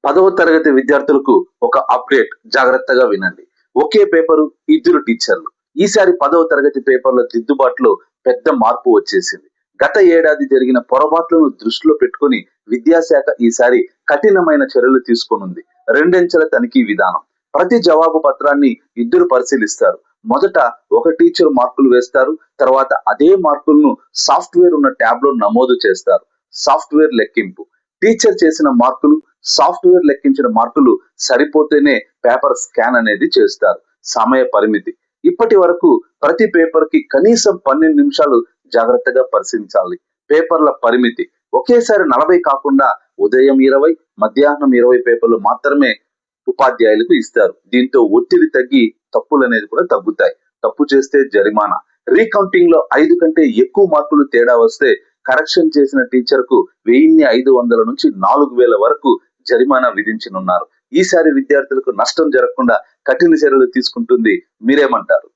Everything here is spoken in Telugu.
10వ తరగతి విద్యార్థులకు ఒక అప్డేట్, జాగ్రత్తగా వినండి. ఒకే పేపరు, ఇద్దరు టీచర్లు. ఈసారి 10వ తరగతి పేపర్ల దిద్దుబాటులో పెద్ద మార్పు వచ్చేసింది. గత ఏడాది జరిగిన పొరపాట్లను దృష్టిలో పెట్టుకుని విద్యాశాఖ ఈసారి కఠినమైన చర్యలు తీసుకొనుంది. రెండంచెల తనిఖీ విధానం. ప్రతి జవాబు పత్రాన్ని ఇద్దరు పరిశీలిస్తారు. మొదట ఒక టీచర్ మార్కులు వేస్తారు, తర్వాత అదే మార్కులను సాఫ్ట్వేర్ ఉన్న ట్యాబ్ లో నమోదు చేస్తారు. సాఫ్ట్వేర్ లెక్కింపు. టీచర్ చేసిన మార్కులు, సాఫ్ట్వేర్ లెక్కించిన మార్కులు సరిపోతేనే పేపర్ స్కాన్ అనేది చేస్తారు. సమయ పరిమితి. ఇప్పటి వరకు ప్రతి పేపర్ కి కనీసం 12 నిమిషాలు జాగ్రత్తగా పరిశీలించాలి. పేపర్ల పరిమితి. ఒకేసారి 40 కాకుండా ఉదయం 20, మధ్యాహ్నం 20 పేపర్లు మాత్రమే ఉపాధ్యాయులకు ఇస్తారు. దీంతో ఒత్తిడి తగ్గి తప్పులు అనేది కూడా తగ్గుతాయి. తప్పు చేస్తే జరిమానా. రీకౌంటింగ్ లో 5 కంటే ఎక్కువ మార్కులు తేడా వస్తే కరెక్షన్ చేసిన టీచర్ కు 1500 నుంచి 4000 వరకు జరిమానా విధించనున్నారు. ఈసారి విద్యార్థులకు నష్టం జరగకుండా కఠిన చర్యలు తీసుకుంటుంది. మీరేమంటారు?